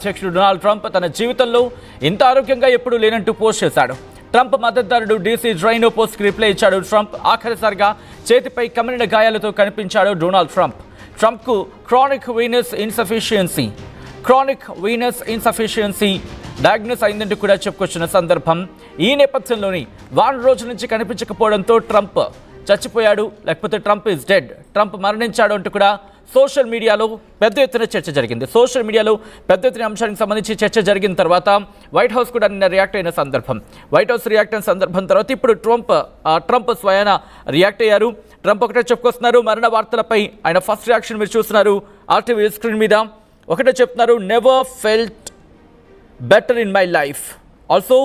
అధ్యక్షుడు Donald Trump తన జీవితంలో ఇంత ఆరోగ్యంగా ఎప్పుడూ లేనంటూ పోస్ట్ చేశాడు. ట్రంప్ మద్దతుదారుడు డీసీ డ్రైనో పోస్ట్కి రిప్లై ఇచ్చాడు ట్రంప్. ఆఖరిసారిగా చేతిపై కమిలిన గాయాలతో కనిపించాడు డొనాల్డ్ ట్రంప్. ట్రంప్కు క్రానిక్ వీనస్ ఇన్సఫిషియన్సీ డయాగ్నోస్ అయిందంటూ కూడా చెప్పుకొచ్చిన సందర్భం. ఈ నేపథ్యంలోని వారం రోజుల నుంచి కనిపించకపోవడంతో ట్రంప్ చచ్చిపోయాడు, లేకపోతే ట్రంప్ ఇస్ డెడ్, ట్రంప్ మరణించాడు అంటూ కూడా సోషల్ మీడియాలో పెద్ద ఎత్తున చర్చ జరిగింది. సోషల్ మీడియాలో పెద్ద ఎత్తున అంశానికి సంబంధించి చర్చ జరిగిన తర్వాత వైట్ హౌస్ కూడా నిన్న రియాక్ట్ అయిన సందర్భం. వైట్ హౌస్ రియాక్ట్ అయిన సందర్భం తర్వాత ఇప్పుడు ట్రంప్ స్వయాన రియాక్ట్ అయ్యారు. ట్రంప్ ఒకటే చెప్పుకొస్తున్నారు. మరణ వార్తలపై ఆయన ఫస్ట్ రియాక్షన్ మీరు చూస్తున్నారు ఆర్టీవీ స్క్రీన్ మీద. ఒకటే చెప్తున్నారు, never felt better in my life, also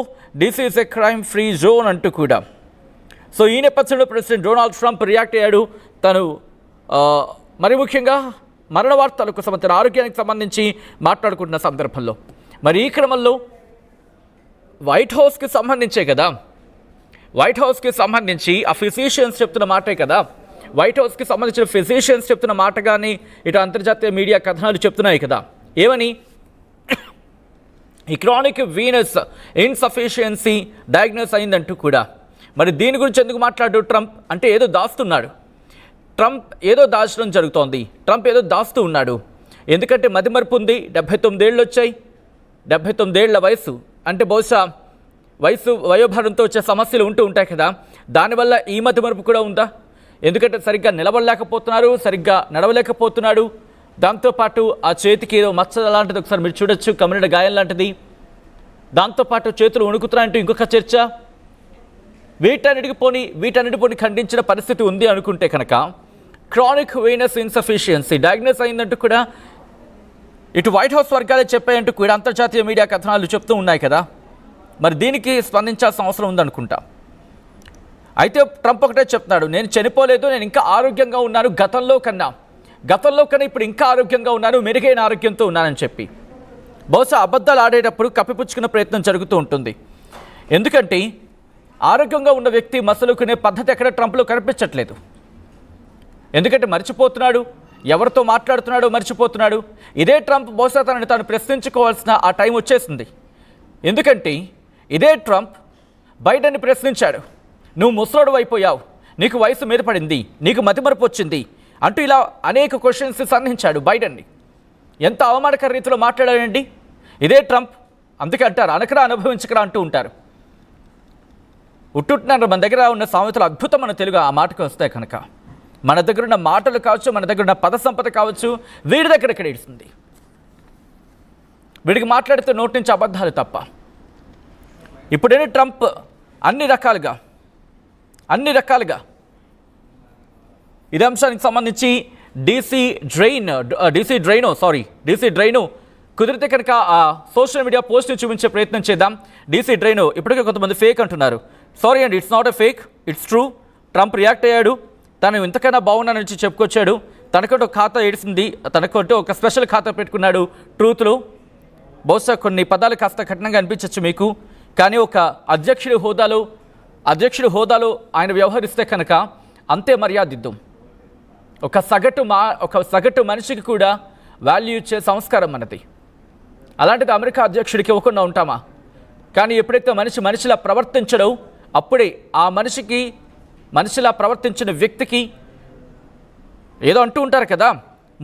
this is a crime free zone అంటూ కూడా. సో ఈ నేపథ్యంలో ప్రెసిడెంట్ డొనాల్డ్ ట్రంప్ రియాక్ట్ అయ్యాడు. తను మరి ముఖ్యంగా మరణ వార్తలకు సంబంధించిన ఆరోగ్యానికి సంబంధించి మాట్లాడుకుంటున్న సందర్భంలో మరి ఈ క్రమంలో వైట్ హౌస్కి సంబంధించి ఆ ఫిజిషియన్స్ చెప్తున్న మాటే కదా, వైట్ హౌస్కి సంబంధించిన ఫిజిషియన్స్ చెప్తున్న మాట కానీ ఇటు అంతర్జాతీయ మీడియా కథనాలు చెప్తున్నాయి కదా. ఏమని? ఈ క్రానిక్ వీనస్ ఇన్సఫిషియన్సీ డయాగ్నోస్ అయిందంటూ కూడా. మరి దీని గురించి ఎందుకు మాట్లాడు ట్రంప్? అంటే ఏదో దాస్తున్నాడు. ట్రంప్ ఏదో దాచడం జరుగుతోంది. ట్రంప్ ఏదో దాస్తూ ఉన్నాడు. ఎందుకంటే మతిమరుపు ఉంది. 79 ఏళ్ళు వచ్చాయి. 79 ఏళ్ల వయసు అంటే బహుశా వయోభారంతో వచ్చే సమస్యలు ఉంటూ ఉంటాయి కదా. దానివల్ల ఈ మతిమరుపు కూడా ఉందా? ఎందుకంటే సరిగ్గా నిలబడలేకపోతున్నారు, సరిగ్గా నడవలేకపోతున్నాడు. దాంతోపాటు ఆ చేతికి ఏదో మచ్చ లాంటిది ఒకసారి మీరు చూడొచ్చు, కమిలిన గాయం లాంటిది. దాంతోపాటు చేతులు వణుకుతున్నాయంటూ ఇంకొక చర్చ. వీటన్నిటి పోని ఖండించిన పరిస్థితి ఉంది అనుకుంటే కనుక క్రానిక్ వీనస్ ఇన్సఫిషియన్సీ డయాగ్నోస్ అయిందంటూ కూడా ఇటు వైట్ హౌస్ వర్గాలే చెప్పాయంటూ కూడా అంతర్జాతీయ మీడియా కథనాలు చెప్తూ ఉన్నాయి కదా. మరి దీనికి స్పందించాల్సిన అవసరం ఉందనుకుంటా. అయితే ట్రంప్ ఒకటే చెప్తున్నాడు, నేను చనిపోలేదు, నేను ఇంకా ఆరోగ్యంగా ఉన్నాను, గతంలో కన్నా ఇప్పుడు ఇంకా ఆరోగ్యంగా ఉన్నాను, మెరుగైన ఆరోగ్యంతో ఉన్నానని చెప్పి. బహుశా అబద్ధాలు ఆడేటప్పుడు కప్పిపుచ్చుకునే ప్రయత్నం జరుగుతూ ఉంటుంది. ఎందుకంటే ఆరోగ్యంగా ఉన్న వ్యక్తి మసలుకునే పద్ధతి ఎక్కడ ట్రంప్లో కనిపించట్లేదు. ఎందుకంటే మర్చిపోతున్నాడు, ఎవరితో మాట్లాడుతున్నాడో మర్చిపోతున్నాడు. ఇదే ట్రంప్ బహుశా తనని తాను ప్రశ్నించుకోవాల్సిన ఆ టైం వచ్చేసింది. ఎందుకంటే ఇదే ట్రంప్ బైడెన్ని ప్రశ్నించాడు, నువ్వు ముసలోడు అయిపోయావు, నీకు వయసు మీద పడింది, నీకు మతిమరుపు వచ్చింది అంటూ ఇలా అనేక క్వశ్చన్స్ సంధించాడు బైడెన్ని. ఎంత అవమానకర రీతిలో మాట్లాడాడండి ఇదే ట్రంప్. అందుకే అంటారు, అనకరా అనుభవించకరా అంటూ ఉంటారు. ఉట్టున్నారు మన దగ్గర ఉన్న సామెతలు అద్భుతం మన తెలుగు ఆ మాటకు వస్తాయి కనుక. మన దగ్గర ఉన్న మాటలు కావచ్చు, మన దగ్గర ఉన్న పద సంపద కావచ్చు, వీడి దగ్గర ఇక్కడ ఇస్తుంది. వీడికి మాట్లాడితే నోటి నుంచి అబద్ధాలు తప్ప. ఇప్పుడేనే ట్రంప్ అన్ని రకాలుగా ఇదే అంశానికి సంబంధించి డీసీ డ్రైనో కుదిరితే కనుక ఆ సోషల్ మీడియా పోస్ట్ని చూపించే ప్రయత్నం చేద్దాం. డీసీ డ్రైనో ఇప్పటికే కొంతమంది ఫేక్ అంటున్నారు. సారీ అండి, it's not a fake, it's true. Trump react అయ్యాడు. తను ఇంతకన్నా బాగున్నాను నుంచి చెప్పుకొచ్చాడు. తనకంటూ ఒక ఖాతా ఏడిసింది, తనకంటూ ఒక స్పెషల్ ఖాతా పెట్టుకున్నాడు ట్రూత్లో. బహుశా కొన్ని పదాలు కాస్త కఠినంగా అనిపించవచ్చు మీకు, కానీ ఒక అధ్యక్షుడి హోదాలో ఆయన వ్యవహరిస్తే కనుక అంతే మర్యాదిద్దాం. ఒక సగటు మనిషికి కూడా వాల్యూ ఇచ్చే సంస్కారం మనది. అలాంటిది అమెరికా అధ్యక్షుడికి ఇవ్వకుండా ఉంటామా? కానీ ఎప్పుడైతే మనిషిలా ప్రవర్తించడో అప్పుడే ఆ మనిషిలా ప్రవర్తించిన వ్యక్తికి ఏదో అంటూ ఉంటారు కదా,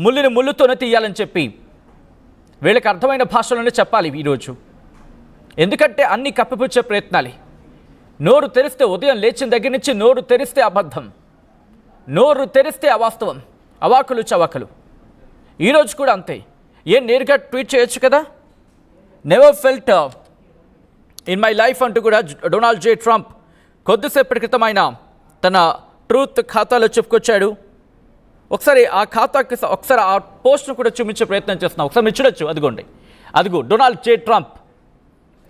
ముళ్ళుని ముళ్ళుతోనే తీయాలని చెప్పి. వీళ్ళకి అర్థమైన భాషలోనే చెప్పాలి ఈరోజు. ఎందుకంటే అన్ని కప్పిపుచ్చే ప్రయత్నాలే. నోరు తెరిస్తే ఉదయం లేచిన దగ్గర నుంచి నోరు తెరిస్తే అబద్ధం, నోరు తెరిస్తే అవాస్తవం, అవాకులు చవాకులు. ఈరోజు కూడా అంతే. నేరుగా ట్వీట్ చేయొచ్చు కదా, never felt in my life అంటూ కూడా డొనాల్డ్ జే ట్రంప్ కొద్దిసేపటి క్రితం ఆయన తన ట్రూత్ ఖాతాలో చెప్పుకొచ్చాడు. ఒకసారి ఆ ఖాతాకి ఒకసారి ఆ పోస్ట్ను కూడా చూపించే ప్రయత్నం చేస్తున్నాం. ఒకసారి మీరు చూడొచ్చు. అదిగో డొనాల్డ్ జే ట్రంప్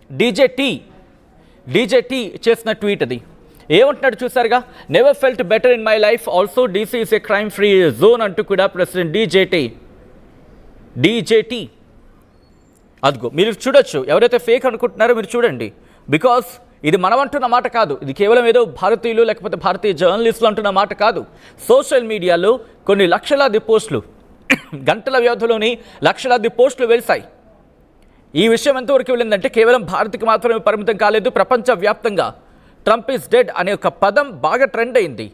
డీజేటీ చేసిన ట్వీట్ అది. ఏమంటున్నాడు చూసారుగా, never felt better in my life, also DC is a crime free zone అంటూ కూడా ప్రెసిడెంట్ డీజేటీ. అదిగో మీరు చూడొచ్చు. ఎవరైతే ఫేక్ అనుకుంటున్నారో మీరు చూడండి. బికాస్ ఇది మనం అంటున్న మాట కాదు, ఇది కేవలం ఏదో భారతీయులు లేకపోతే భారతీయ జర్నలిస్టులు అంటున్న మాట కాదు. సోషల్ మీడియాలో కొన్ని లక్షలాది పోస్టులు, గంటల వ్యవధిలోని లక్షలాది పోస్టులు వెలిసాయి. ఈ విషయం ఎంతవరకు వెళ్ళిందంటే కేవలం భారత్కి మాత్రమే పరిమితం కాలేదు, ప్రపంచవ్యాప్తంగా ట్రంప్ ఈజ్ డెడ్ అనే ఒక పదం బాగా ట్రెండ్ అయింది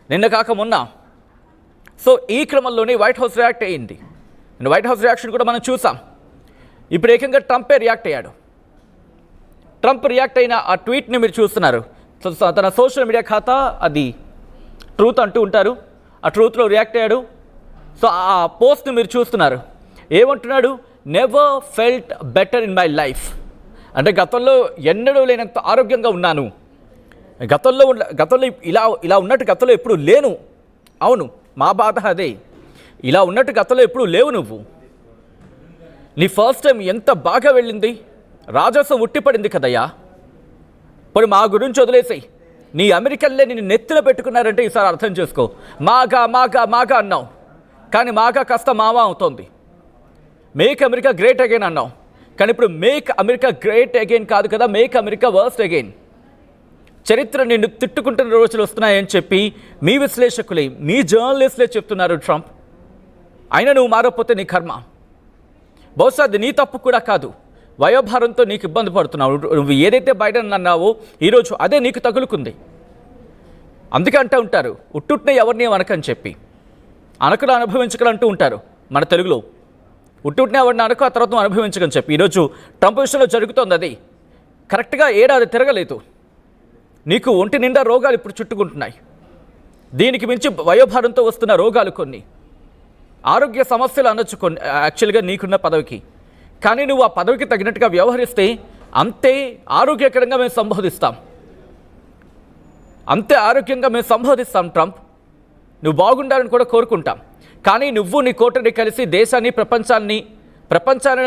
నిన్న కాక మొన్న. సో ఈ క్రమంలోనే వైట్ హౌస్ రియాక్ట్ అయ్యింది. వైట్ హౌస్ రియాక్షన్ కూడా మనం చూసాం. ఇప్పుడు ఏకంగా ట్రంపే రియాక్ట్ అయ్యాడు. ట్రంప్ రియాక్ట్ అయిన ఆ ట్వీట్ని మీరు చూస్తున్నారు. తన సోషల్ మీడియా ఖాతా అది ట్రూత్ అంటూ ఉంటారు, ఆ ట్రూత్లో రియాక్ట్ అయ్యాడు. సో ఆ పోస్ట్ని మీరు చూస్తున్నారు. ఏమంటున్నాడు? Never felt better in my life. అంటే గతంలో ఎన్నడూ లేనంత ఆరోగ్యంగా ఉన్నాను, గతంలో ఇలా ఉన్నట్టు గతంలో ఎప్పుడు లేను. అవును, మా బాధ అదే. ఇలా ఉన్నట్టు గతంలో ఎప్పుడు లేవు నువ్వు. నీ ఫస్ట్ టైం ఎంత బాగా వెళ్ళింది, రాజసం ఉట్టిపడింది కదయ్యా. ఇప్పుడు మా గురించి వదిలేసాయి. నీ అమెరికన్లే నిన్ను నెత్తిన పెట్టుకున్నారంటే ఈసారి అర్థం చేసుకో. మాగా మాగా మాగా అన్నావు, కానీ మాగా కాస్త మావా అవుతోంది. మేక్ అమెరికా గ్రేట్ అగైన్ అన్నావు, కానీ ఇప్పుడు మేక్ అమెరికా గ్రేట్ అగైన్ కాదు కదా, మేక్ అమెరికా వర్స్ట్ అగైన్. చరిత్ర నిన్ను తిట్టుకుంటున్న రోజులు వస్తున్నాయని చెప్పి మీ విశ్లేషకులే, మీ జర్నలిస్టులే చెప్తున్నారు ట్రంప్. అయినా నువ్వు మారకపోతే నీ కర్మ. బహుశా అది నీ తప్పు కూడా కాదు, వయోభారంతో నీకు ఇబ్బంది పడుతున్నావు. నువ్వు ఏదైతే బైడెన్ అన్నావో ఈరోజు అదే నీకు తగులుకుంది. అందుకే అంటూ ఉంటారు, ఉట్టుట్నే ఎవరిని అనకని చెప్పి, అనకలు అనుభవించకలంటూ ఉంటారు మన తెలుగులో. ఉట్టుట్నే ఎవరిని అనకు, ఆ తర్వాత అనుభవించకని చెప్పి. ఈరోజు ట్రంప్ విషయంలో జరుగుతోంది అది. కరెక్ట్గా ఏడాది తిరగలేదు, నీకు ఒంటి నిండా రోగాలు ఇప్పుడు చుట్టుకుంటున్నాయి. దీనికి మించి వయోభారంతో వస్తున్న రోగాలు కొన్ని, ఆరోగ్య సమస్యలు అనొచ్చు కొన్ని యాక్చువల్గా నీకున్న పదవికి. కానీ నువ్వు ఆ పదవికి తగినట్టుగా వ్యవహరిస్తే అంతే ఆరోగ్యకరంగా మేము సంబోధిస్తాం, అంతే ఆరోగ్యంగా మేము సంబోధిస్తాం ట్రంప్. నువ్వు బాగుండాలని కూడా కోరుకుంటాం. కానీ నువ్వు నీ కోటని కలిసి దేశాన్ని ప్రపంచాన్ని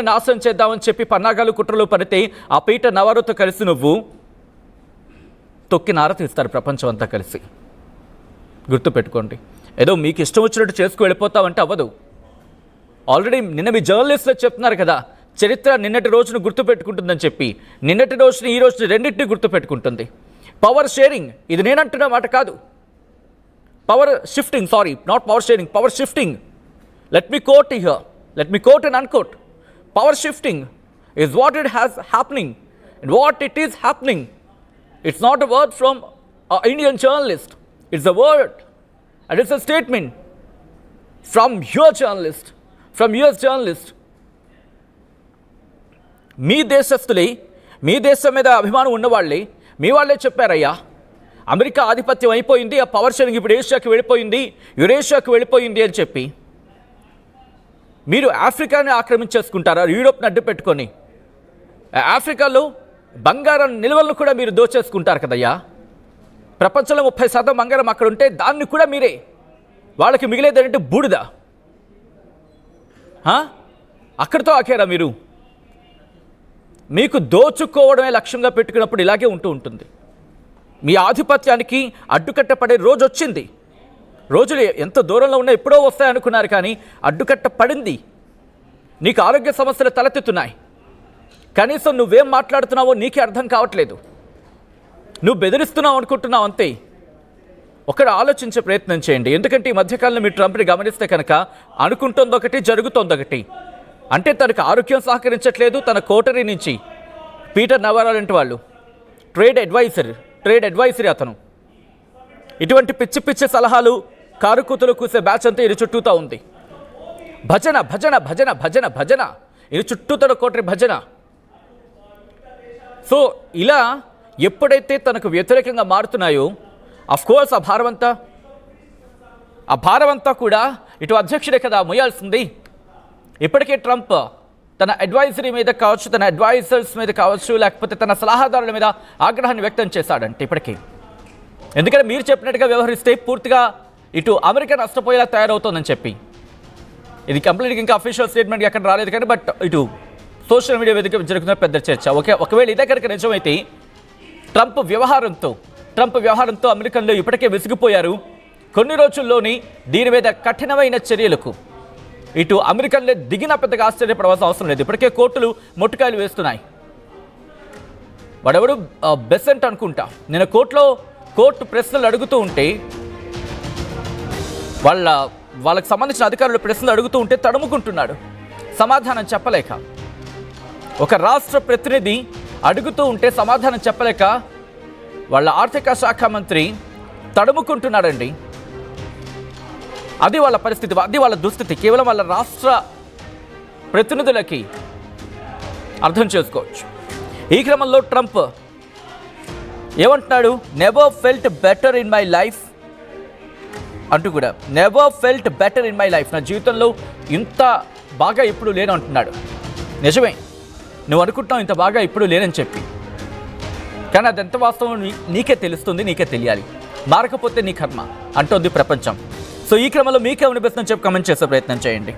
నాశనం చేద్దామని చెప్పి పన్నాగాలు కుట్రలు పడితే ఆ పీట నవారుతో కలిసి నువ్వు తొక్కి నారతీస్తారు ప్రపంచం అంతా కలిసి. గుర్తుపెట్టుకోండి, ఏదో మీకు ఇష్టం వచ్చినట్టు చేసుకు వెళ్ళిపోతావంటే అవ్వదు. ఆల్రెడీ నిన్న మీ జర్నలిస్టులు చెప్తున్నారు కదా, చరిత్ర నిన్నటి రోజును గుర్తుపెట్టుకుంటుందని చెప్పి. నిన్నటి రోజుని ఈ రోజుని రెండింటినీ గుర్తుపెట్టుకుంటుంది. పవర్ షేరింగ్, ఇది నేనంటున్న మాట కాదు. Power shifting, sorry not power sharing, power shifting. Let me quote here, let me quote and unquote. Power shifting is what it has happening and what it is happening. It's not a word from an Indian journalist, it's a word and it's a statement from your journalist, from US journalist. మీ దేశస్తులే, మీ దేశం మీద అభిమానం ఉన్నవాళ్ళే, మీ వాళ్ళే చెప్పారయ్యా America ఆధిపత్యం అయిపోయింది, ఆ power sharing ఇప్పుడు ఏషియాకి వెళ్ళిపోయింది, యురేషియాకి వెళ్ళిపోయింది అని చెప్పి. మీరు ఆఫ్రికాని ఆక్రమించేసుకుంటారా యూరోప్ని అడ్డు పెట్టుకొని? ఆఫ్రికాలో బంగారం నిల్వలను కూడా మీరు దోచేసుకుంటారు కదయ్యా. ప్రపంచంలో 30% బంగారం అక్కడ ఉంటే దాన్ని కూడా మీరే, వాళ్ళకి మిగిలేదంటే బూడిద. అక్కడితో ఆకారా మీరు? మీకు దోచుకోవడమే లక్ష్యంగా పెట్టుకున్నప్పుడు ఇలాగే ఉంటుంది. మీ ఆధిపత్యానికి అడ్డుకట్ట పడే రోజు వచ్చింది. రోజులు ఎంత దూరంలో ఉన్నా ఎప్పుడో వస్తాయనుకున్నారు, కానీ అడ్డుకట్ట పడింది. నీకు ఆరోగ్య సమస్యలు తలెత్తుతున్నాయి. కనీసం నువ్వేం మాట్లాడుతున్నావో నీకే అర్థం కావట్లేదు. నువ్వు బెదిరిస్తున్నావు అనుకుంటున్నావు అంతే. ఒకటి ఆలోచించే ప్రయత్నం చేయండి. ఎందుకంటే ఈ మధ్యకాలంలో మీరు ట్రంప్ని గమనిస్తే కనుక అనుకుంటోందొకటి, జరుగుతోందొకటి. అంటే తనకు ఆరోగ్యం సహకరించట్లేదు. తన కోటరీ నుంచి పీటర్ నవారా లాంటి వాళ్ళు, ట్రేడ్ అడ్వైజరీ అతను, ఇటువంటి పిచ్చి పిచ్చి సలహాలు, కారుకూతలు కూసే బ్యాచ్ అంతా ఇది చుట్టూతా ఉంది. భజన భజన భజన భజన భజన, ఇది చుట్టూతల కోటరీ భజన. సో ఇలా ఎప్పుడైతే తనకు వ్యతిరేకంగా మారుతున్నాయో అఫ్కోర్స్ ఆ భారం అంతా కూడా ఇటు అధ్యక్షుడే కదా మోయాల్సింది. ఇప్పటికే ట్రంప్ తన అడ్వైజరీ మీద కావచ్చు, తన అడ్వైజర్స్ మీద కావచ్చు, లేకపోతే తన సలహాదారుల మీద ఆగ్రహాన్ని వ్యక్తం చేశాడంటే ఇప్పటికీ. ఎందుకంటే మీరు చెప్పినట్టుగా వ్యవహరిస్తే పూర్తిగా ఇటు అమెరికా నష్టపోయేలా తయారవుతోందని చెప్పి. ఇది కంప్లీట్గా ఇంకా అఫీషియల్ స్టేట్మెంట్ ఎక్కడ రాలేదు కానీ, బట్ ఇటు సోషల్ మీడియా వేదిక జరుగుతున్న పెద్ద చర్చ. ఒకవేళ ఇదే కనుక నిజమైతే ట్రంప్ వ్యవహారంతో అమెరికన్లు ఇప్పటికే విసిగిపోయారు. కొన్ని రోజుల్లోని దీని మీద కఠినమైన చర్యలకు ఇటు అమెరికన్లే దిగిన పెద్దగా ఆశ్చర్యపడవలసిన అవసరం లేదు. ఇప్పటికే కోర్టులు మొట్టుకాయలు వేస్తున్నాయి. వాడెవడు బెసెంట్ అనుకుంటా, నేను కోర్టు ప్రశ్నలు అడుగుతూ ఉంటే వాళ్ళకి సంబంధించిన అధికారులు ప్రశ్నలు అడుగుతూ ఉంటే తడుముకుంటున్నాడు సమాధానం చెప్పలేక. ఒక రాష్ట్ర ప్రతినిధి అడుగుతూ ఉంటే సమాధానం చెప్పలేక వాళ్ళ ఆర్థిక శాఖ మంత్రి తడుముకుంటున్నాడండి. అది వాళ్ళ పరిస్థితి, అది వాళ్ళ దుస్థితి. కేవలం వాళ్ళ రాష్ట్ర ప్రతినిధులకి అర్థం చేసుకోవచ్చు. ఈ క్రమంలో ట్రంప్ ఏమంటున్నాడు? Never felt better in my life అంటూ కూడా, never felt better in my life, నా జీవితంలో ఇంత బాగా ఇప్పుడు లేను అంటున్నాడు. నిజమే, నువ్వు అనుకుంటున్నావు ఇంత బాగా ఇప్పుడు లేనని చెప్పి, కానీ అది ఎంత వాస్తవం నీకే తెలుస్తుంది, నీకే తెలియాలి. మారకపోతే నీ కర్మ అంటోంది ప్రపంచం. సో ఈ క్రమంలో మీకే అనిపిస్తుందని చెప్పి కమెంట్ చేసే ప్రయత్నం చేయండి.